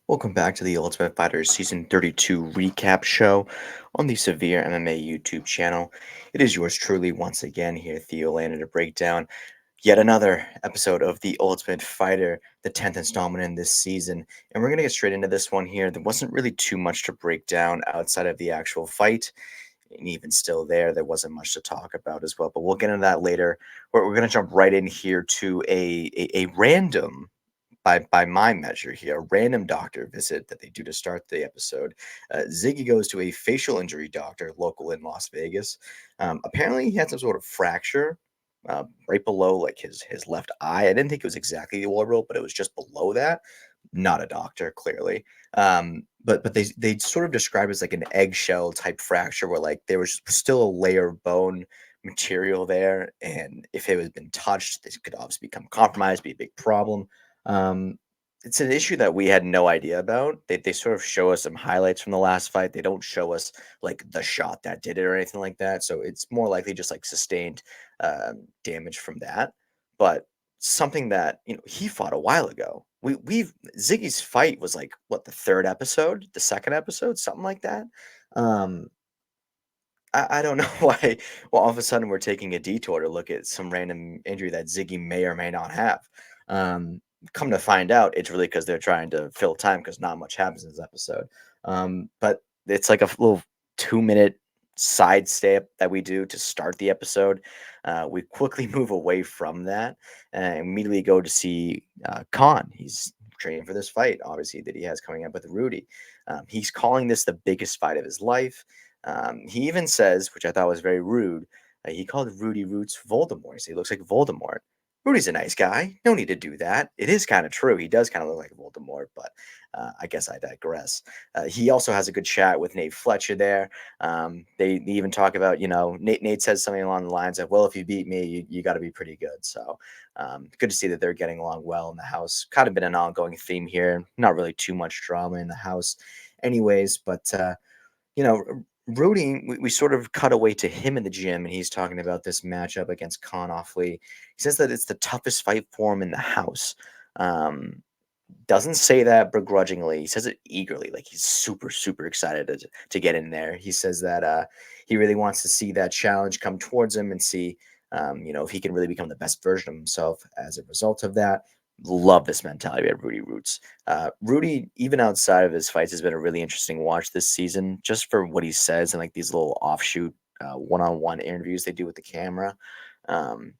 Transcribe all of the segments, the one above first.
Welcome back to the Ultimate Fighter Season 32 recap show on the Severe MMA YouTube channel. It is yours truly once again here, Theo Lander, to break down yet another episode of The Ultimate Fighter, the 10th installment in this season. And we're going to get straight into this one here. There wasn't really too much to break down outside of the actual fight. And even still there wasn't much to talk about as well. But we'll get into that later. We're going to jump right in here to a random by my measure here, a random doctor visit that they do to start the episode. Ziggy goes to a facial injury doctor local in Las Vegas. Apparently, he had some sort of fracture right below like his left eye. I didn't think it was exactly the orbital, but it was just below that. Not a doctor, clearly. But they sort of describe it as like an eggshell type fracture where like there was still a layer of bone material there, and if it had been touched, this could obviously become compromised, be a big problem. um, it's an issue that we had no idea about. They sort of show us some highlights from the last fight. They don't show us like the shot that did it or anything like that. So it's more likely just like sustained damage from that. But something that he fought a while ago. We've Ziggy's fight was like what, the third episode, the second episode, something like that. Um, I don't know why. Well, all of a sudden we're taking a detour to look at some random injury that Ziggy may or may not have. Um, Come to find out, it's really because they're trying to fill time because not much happens in this episode. But it's like a little 2 minute side step that we do to start the episode. We quickly move away from that and immediately go to see Khan. He's training for this fight, obviously, that he has coming up with Rudy. He's calling this the biggest fight of his life. He even says, which I thought was very rude, he called Rudy Roots Voldemort. So he looks like Voldemort. Rudy's a nice guy. No need to do that. It is kind of true. He does kind of look like Voldemort, but I guess I digress. He also has a good chat with Nate Fletcher there. They even talk about, Nate says something along the lines of, well, if you beat me, you got to be pretty good. So good to see that they're getting along well in the house. Kind of been an ongoing theme here. Not really too much drama in the house, anyways, but. You know, Rudy, we sort of cut away to him in the gym, and he's talking about this matchup against Khan Offley. He says that it's the toughest fight for him in the house. Um, doesn't say that begrudgingly. He says it eagerly, like he's super, super excited to get in there. He says that he really wants to see that challenge come towards him and see, if he can really become the best version of himself as a result of that. Love this mentality of Rudy Roots. Rudy, even outside of his fights, has been a really interesting watch this season, just for what he says and like these little offshoot one-on-one interviews they do with the camera. Um,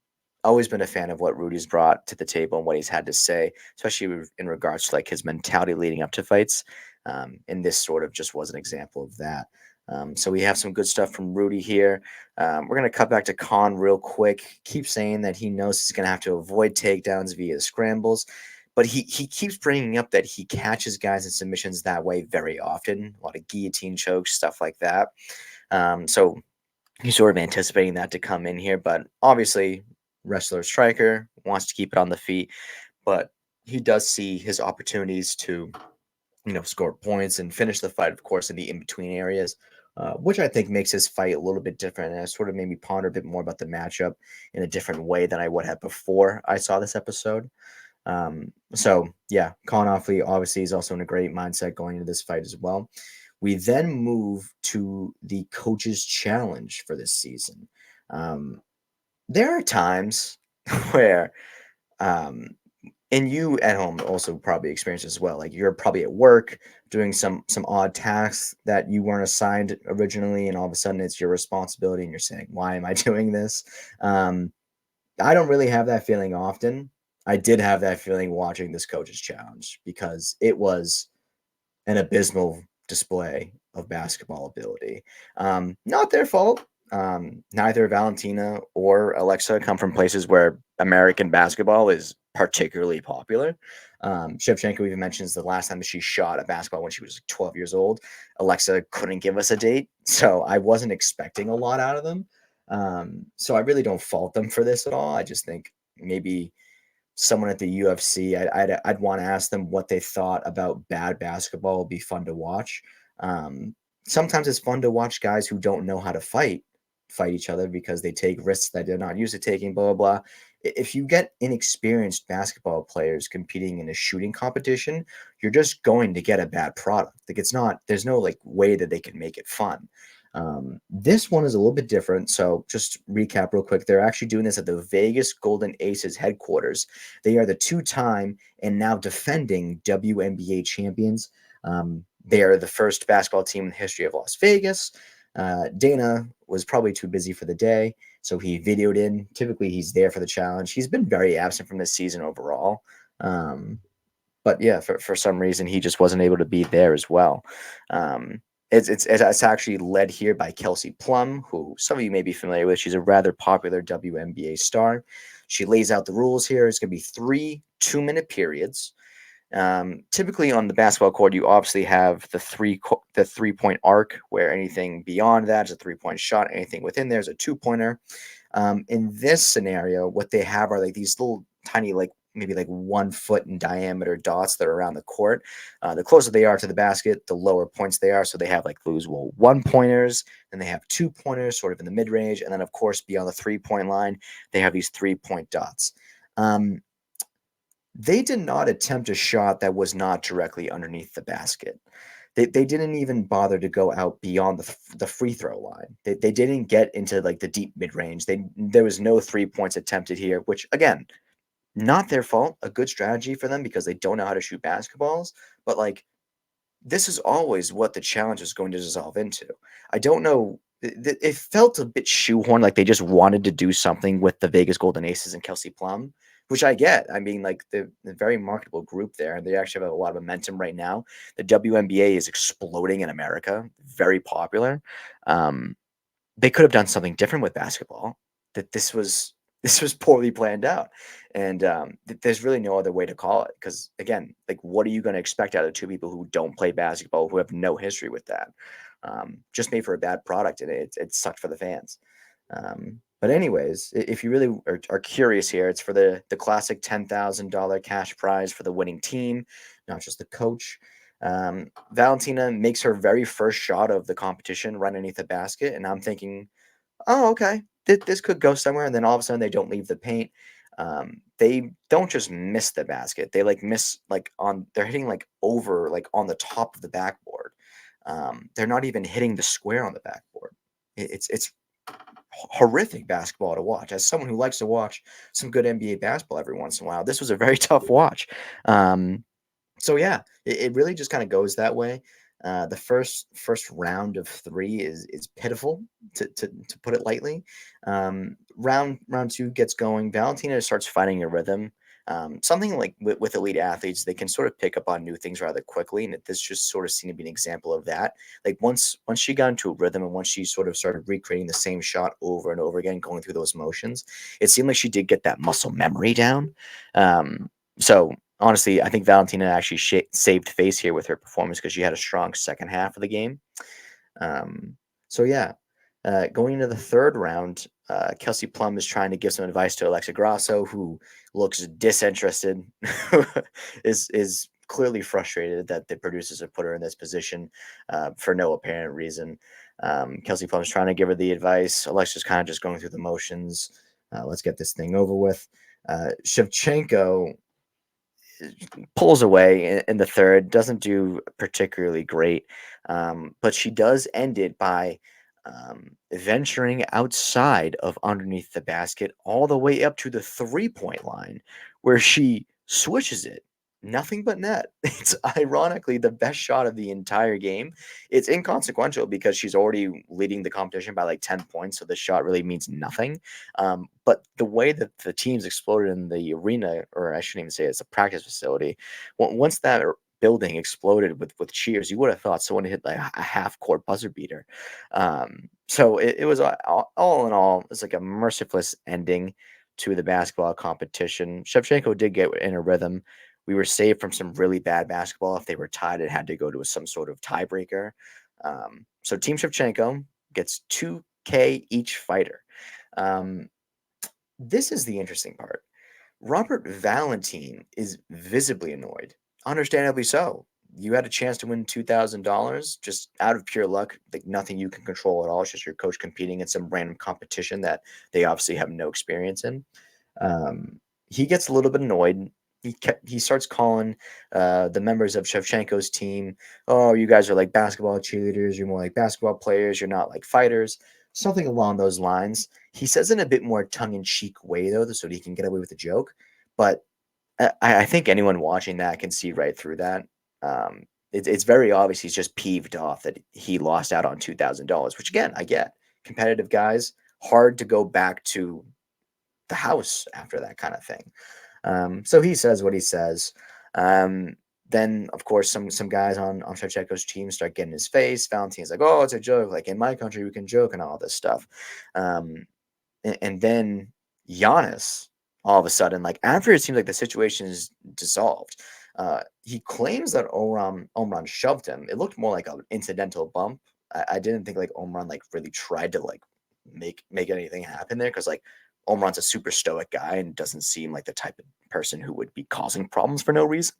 Always been a fan of what Rudy's brought to the table and what he's had to say, especially in regards to like his mentality leading up to fights. And this sort of just was an example of that. So we have some good stuff from Rudy here. We're going to cut back to Khan real quick. Keep saying that he knows he's going to have to avoid takedowns via scrambles, but he keeps bringing up that he catches guys in submissions that way very often, a lot of guillotine chokes, stuff like that. So he's sort of anticipating that to come in here, but obviously, wrestler striker wants to keep it on the feet, but he does see his opportunities to score points and finish the fight, of course, in the in between areas, which I think makes his fight a little bit different. And it sort of made me ponder a bit more about the matchup in a different way than I would have before I saw this episode. So yeah, Colin Offley obviously is also in a great mindset going into this fight as well. We then move to the coach's challenge for this season. Um, there are times where um, and you at home also probably experience as well. Like you're probably at work doing some odd tasks that you weren't assigned originally, and all of a sudden it's your responsibility, and you're saying, "Why am I doing this?" Um, I don't really have that feeling often. I did have that feeling watching this coach's challenge because it was an abysmal display of basketball ability. Not their fault. Neither Valentina or Alexa come from places where American basketball is particularly popular. Shevchenko even mentions the last time that she shot a basketball when she was 12 years old. Alexa couldn't give us a date, so I wasn't expecting a lot out of them. So I really don't fault them for this at all. I just think maybe someone at the UFC, I'd want to ask them what they thought about bad basketball. Would be fun to watch. Sometimes it's fun to watch guys who don't know how to fight each other because they take risks that they're not used to taking. Blah blah blah. If you get inexperienced basketball players competing in a shooting competition, you're just going to get a bad product. Like it's not, there's no like way that they can make it fun. This one is a little bit different. So just recap real quick. They're actually doing this at the Vegas Golden Aces headquarters. They are the two-time and now defending WNBA champions. They are the first basketball team in the history of Las Vegas. Dana was probably too busy for the day, so he videoed in. Typically, he's there for the challenge. He's been very absent from this season overall. Um, but yeah, for some reason, he just wasn't able to be there as well. Um, it's actually led here by Kelsey Plum, who some of you may be familiar with. She's a rather popular WNBA star. She lays out the rules here. It's going to be 3 2-minute periods. Typically on the basketball court, you obviously have the 3-point arc, where anything beyond that is a 3-point shot. Anything within there is a 2-pointer. In this scenario, what they have are like these little tiny, like maybe like 1 foot in diameter dots that are around the court. The closer they are to the basket, the lower points they are. So they have like those 1-pointers, and they have 2-pointers sort of in the mid range, and then of course beyond the 3-point line, they have these 3-point dots. They did not attempt a shot that was not directly underneath the basket. They didn't even bother to go out beyond the free throw line. They didn't get into like the deep mid range. There was no 3 points attempted here, which again, not their fault. A good strategy for them because they don't know how to shoot basketballs. But like this is always what the challenge is going to dissolve into. I don't know. It felt a bit shoehorned, like they just wanted to do something with the Vegas Golden Aces and Kelsey Plum, which I get. I mean, like the very marketable group there. They actually have a lot of momentum right now. The WNBA is exploding in America, very popular. Um, they could have done something different with basketball. That this was poorly planned out, and there's really no other way to call it. Because again, like, what are you going to expect out of two people who don't play basketball, who have no history with that? Just made for a bad product, and it sucked for the fans. But anyways, if you really are curious here, it's for the classic $10,000 cash prize for the winning team, not just the coach. Valentina makes her very first shot of the competition right underneath the basket, and I'm thinking, oh, okay, this could go somewhere. And then all of a sudden, they don't leave the paint. They don't just miss the basket; they like miss like on. They're hitting like over like on the top of the backboard. They're not even hitting the square on the backboard. It's horrific basketball to watch. As someone who likes to watch some good NBA basketball every once in a while, this was a very tough watch. So yeah, it really just kind of goes that way. The first round of three is pitiful to put it lightly. Round two gets going. Valentina starts finding a rhythm. Something like with elite athletes, they can sort of pick up on new things rather quickly, and this just sort of seemed to be an example of that. Like once she got into a rhythm and once she sort of started recreating the same shot over and over again, going through those motions, it seemed like she did get that muscle memory down. So honestly, I think Valentina actually saved face here with her performance because she had a strong second half of the game. Um, so yeah, going into the third round, Kelsey Plum is trying to give some advice to Alexa Grasso, who looks disinterested, is clearly frustrated that the producers have put her in this position for no apparent reason. Kelsey Plum is trying to give her the advice. Alexa's kind of just going through the motions. Let's get this thing over with. Shevchenko pulls away in the third, doesn't do particularly great, but she does end it by venturing outside of underneath the basket all the way up to the 3-point line, where she switches it. Nothing but net. It's ironically the best shot of the entire game. It's inconsequential because she's already leading the competition by like 10 points, so the shot really means nothing. But the way that the teams exploded in the arena, or I shouldn't even say it's a practice facility, once that building exploded with cheers, you would have thought someone hit like a half court buzzer beater. So it was all in all, it's like a merciless ending to the basketball competition. Shevchenko did get in a rhythm. We were saved from some really bad basketball. If they were tied, it had to go to some sort of tiebreaker. So Team Shevchenko gets 2K each fighter. This is the interesting part. Robert Valentine is visibly annoyed, understandably so. You had a chance to win $2,000 just out of pure luck, like nothing you can control at all. It's just your coach competing in some random competition that they obviously have no experience in. Um, he gets a little bit annoyed. He starts calling the members of Shevchenko's team, "Oh, you guys are like basketball cheerleaders. You're more like basketball players. You're not like fighters." Something along those lines. He says in a bit more tongue-in-cheek way, though, so that he can get away with the joke. But I think anyone watching that can see right through that. It's very obvious he's just peeved off that he lost out on $2,000, which again, I get. Competitive guys, hard to go back to the house after that kind of thing. So he says what he says. Um, then, of course, some guys on Shevchenko's team start getting in his face. Valentine's like, "Oh, it's a joke. Like in my country, we can joke and all this stuff." Um, and then Giannis, all of a sudden, like after it seems like the situation is dissolved, he claims that Omran shoved him. It looked more like an incidental bump. I didn't think like Omran like really tried to like make anything happen there because like Omran's a super stoic guy and doesn't seem like the type of person who would be causing problems for no reason.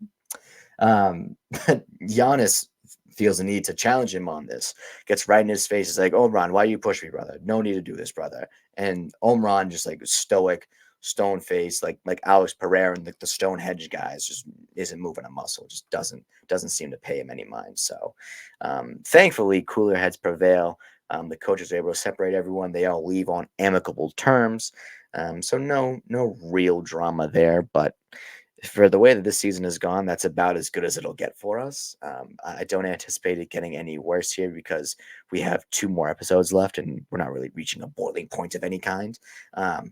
But Giannis feels the need to challenge him on this. Gets right in his face. He's like, "Omran, why you push me, brother? No need to do this, brother." And Omran just like stoic, stone face, like Alex Pereira and the Stonehenge guys, just isn't moving a muscle. Just doesn't seem to pay him any mind. So, thankfully, cooler heads prevail. The coaches are able to separate everyone. They all leave on amicable terms. So no real drama there, but for the way that this season has gone, that's about as good as it'll get for us. I don't anticipate it getting any worse here because we have 2 more episodes left and we're not really reaching a boiling point of any kind.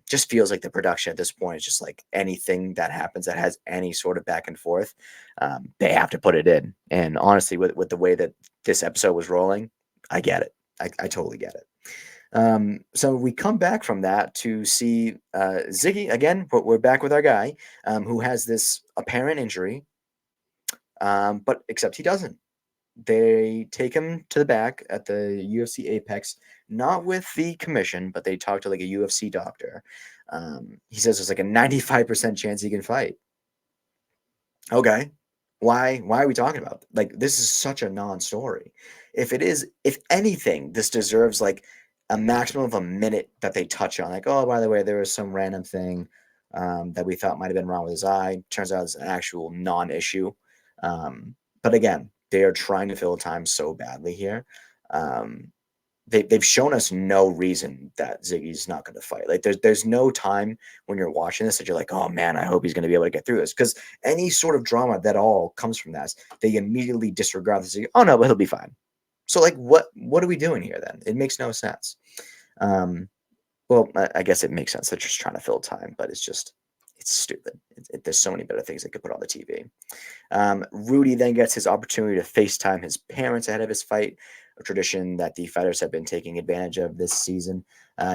Just feels like the production at this point is just like anything that happens that has any sort of back and forth, they have to put it in. And honestly, with the way that this episode was rolling, I get it. I totally get it. So we come back from that to see Ziggy again. We're back with our guy who has this apparent injury, but except he doesn't. They take him to the back at the UFC Apex, not with the commission, but they talk to like a UFC doctor. He says there's like a 95% chance he can fight. Okay. Why are we talking about like this is such a non-story. If it is, if anything, this deserves like a maximum of a minute that they touch on. Like, oh, by the way, there was some random thing that we thought might have been wrong with his eye. Turns out it's an actual non-issue. But again, they are trying to fill time so badly here. Um, they've shown us no reason that Ziggy's not going to fight. Like there's no time when you're watching this that you're like, oh man, I hope he's going to be able to get through this. Because any sort of drama that all comes from that, they immediately disregard this. Oh no, but he'll be fine. So like, what are we doing here then? It makes no sense. Um, well, I guess it makes sense. They're just trying to fill time, but it's stupid. There's so many better things they could put on the TV. Rudy then gets his opportunity to FaceTime his parents ahead of his fight, a tradition that the fighters have been taking advantage of this season.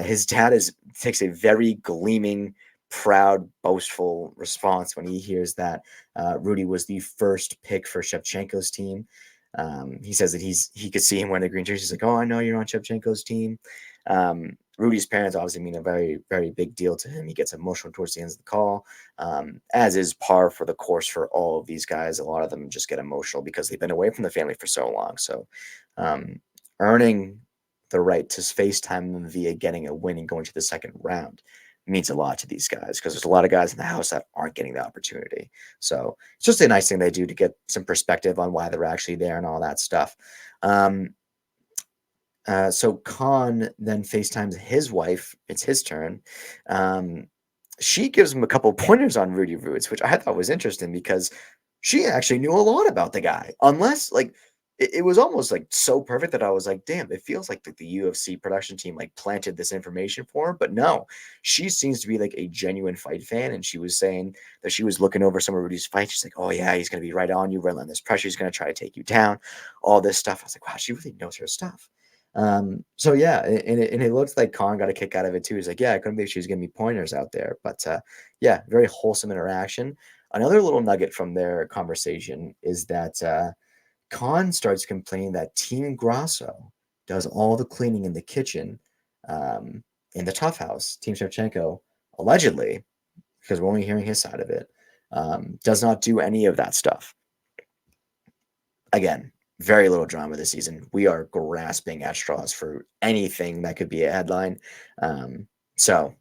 His dad takes a very gleaming, proud, boastful response when he hears that Rudy was the first pick for Shevchenko's team. He says that he could see him wearing the green jersey. He's like, "Oh, I know you're on Shevchenko's team." Rudy's parents obviously mean a very, very big deal to him. He gets emotional towards the end of the call, as is par for the course for all of these guys. A lot of them just get emotional because they've been away from the family for so long. So, um, earning the right to FaceTime them via getting a win and going to the second round means a lot to these guys because there's a lot of guys in the house that aren't getting the opportunity. So it's just a nice thing they do to get some perspective on why they're actually there and all that stuff. Um, so Khan then FaceTimes his wife. It's his turn. Um, she gives him a couple pointers on Rudy Roots, which I thought was interesting because she actually knew a lot about the guy. Unless like it was almost like so perfect that I was like, damn, it feels like the UFC production team like planted this information for her. But no, she seems to be like a genuine fight fan. And she was saying that she was looking over some of Rudy's fights. She's like, oh yeah, he's gonna be right on you, relentless pressure, he's gonna try to take you down, all this stuff. I was like, wow, she really knows her stuff. So yeah, and it looks like Khan got a kick out of it too. He's like, yeah, I couldn't believe she was giving me pointers out there. But yeah, very wholesome interaction. Another little nugget from their conversation is that Khan starts complaining that Team Grasso does all the cleaning in the kitchen um, in the Tough House. Team Shevchenko, allegedly, because we're only hearing his side of it, does not do any of that stuff. Again, very little drama this season. We are grasping at straws for anything that could be a headline. So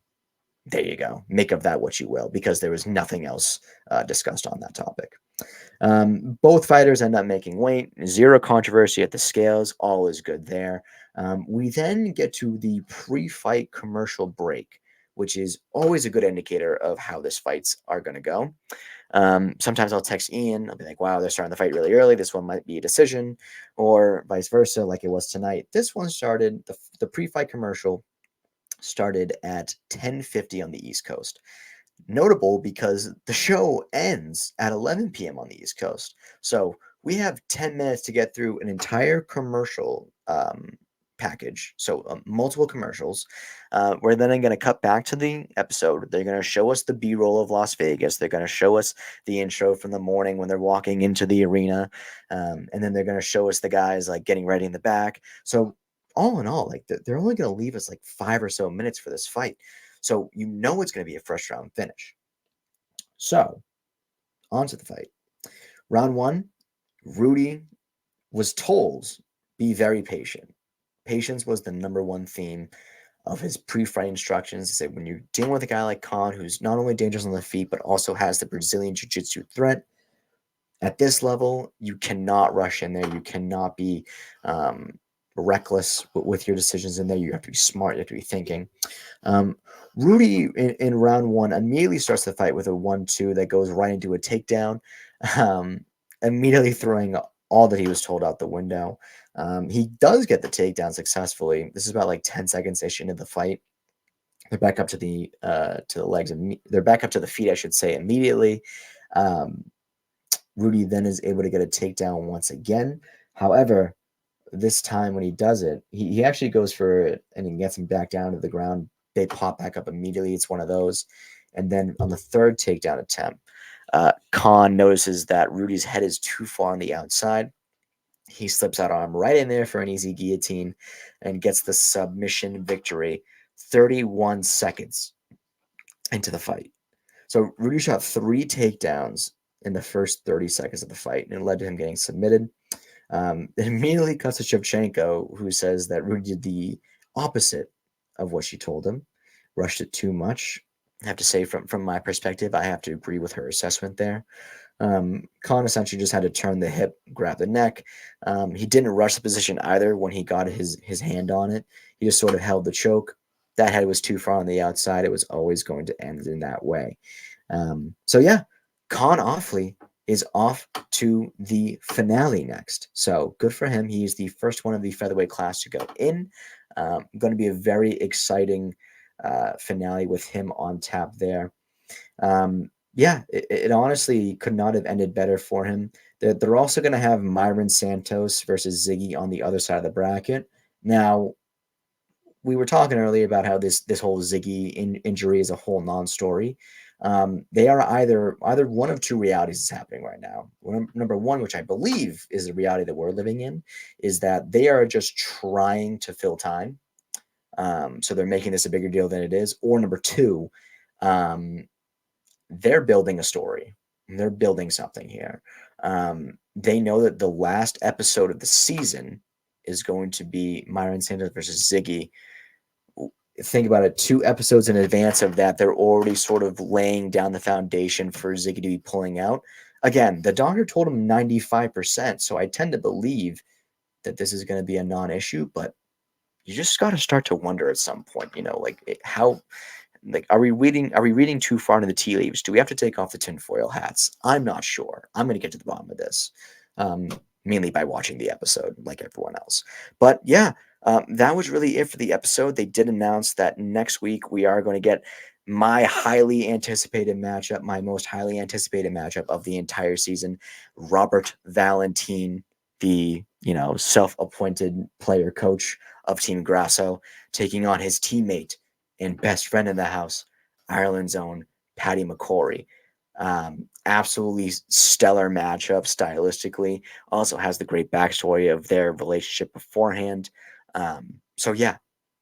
There you go. Make of that what you will, because there was nothing else discussed on that topic. Both fighters end up making weight, zero controversy at the scales, all is good there. We then get to the pre fight commercial break, which is always a good indicator of how this fights are going to go. Sometimes I'll text Ian, I'll be like, wow, they're starting the fight really early. This one might be a decision, or vice versa, like it was tonight. This one started, the pre fight commercial started at 10:50 on the East Coast. Notable because the show ends at 11 p.m. on the East Coast. So we have 10 minutes to get through an entire commercial package. So multiple commercials. We're then going to cut back to the episode. They're going to show us the B roll of Las Vegas. They're going to show us the intro from the morning when they're walking into the arena. And then they're going to show us the guys like getting ready in the back. So all in all, like they're only going to leave us like 5 or so minutes for this fight. So you know it's going to be a first round finish. So on to the fight. Round one, Rudy was told, be very patient. Patience was the number one theme of his pre-fight instructions. He said, when you're dealing with a guy like Khan, who's not only dangerous on the feet, but also has the Brazilian Jiu-Jitsu threat, at this level, you cannot rush in there. You cannot be reckless with your decisions in there. You have to be smart. You have to be thinking. Um, Rudy in round one immediately starts the fight with a 1-2 that goes right into a takedown, um, immediately throwing all that he was told out the window. He does get the takedown successfully. This is about like 10 seconds ish into the fight. They're back up to the legs. They're back up to the feet, I should say, immediately. Um, Rudy then is able to get a takedown once again. However, this time when he does it, he actually goes for it and he gets him back down to the ground. They pop back up immediately. It's one of those. And then on the third takedown attempt, Khan notices that Rudy's head is too far on the outside. He slips out arm right in there for an easy guillotine and gets the submission victory 31 seconds into the fight. So Rudy shot 3 takedowns in the first 30 seconds of the fight, and it led to him getting submitted. It immediately cuts to Shevchenko, who says that Rudy did the opposite of what she told him, rushed it too much. I have to say, from my perspective, I have to agree with her assessment there. Khan essentially just had to turn the hip, grab the neck. He didn't rush the position either when he got his hand on it. He just sort of held the choke. That head was too far on the outside. It was always going to end in that way. So yeah, Khan Offley is off to the finale next. So good for him. He's the first one of the featherweight class to go in. Going to be a very exciting finale with him on tap there. Yeah, it honestly could not have ended better for him. They're also going to have Myron Santos versus Ziggy on the other side of the bracket. Now, we were talking earlier about how this whole Ziggy injury is a whole non-story. They are either one of two realities is happening right now. Number one, which I believe is the reality that we're living in, is that they are just trying to fill time. So they're making this a bigger deal than it is. Or number two, they're building a story. They're building something here. They know that the last episode of the season is going to be Myron Santos versus Ziggy. Think about it, 2 episodes in advance of that, they're already sort of laying down the foundation for Ziggy to be pulling out. Again, the doctor told him 95%, so I tend to believe that this is going to be a non-issue, but you just got to start to wonder at some point, like how, like, are we reading too far into the tea leaves? Do we have to take off the tinfoil hats? I'm not sure. I'm going to get to the bottom of this, mainly by watching the episode like everyone else. But yeah, that was really it for the episode. They did announce that next week we are going to get my highly anticipated matchup, my most highly anticipated matchup of the entire season. Robert Valentin, the self-appointed player coach of Team Grasso, taking on his teammate and best friend in the house, Ireland's own Paddy McCory. Absolutely stellar matchup stylistically. Also has the great backstory of their relationship beforehand. So yeah,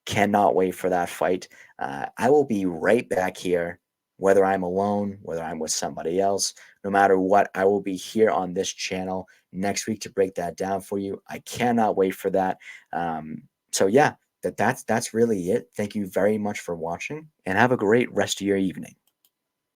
cannot wait for that fight. I will be right back here, whether I'm alone, whether I'm with somebody else, no matter what, I will be here on this channel next week to break that down for you. I cannot wait for that. So yeah, that's really it. Thank you very much for watching, and have a great rest of your evening.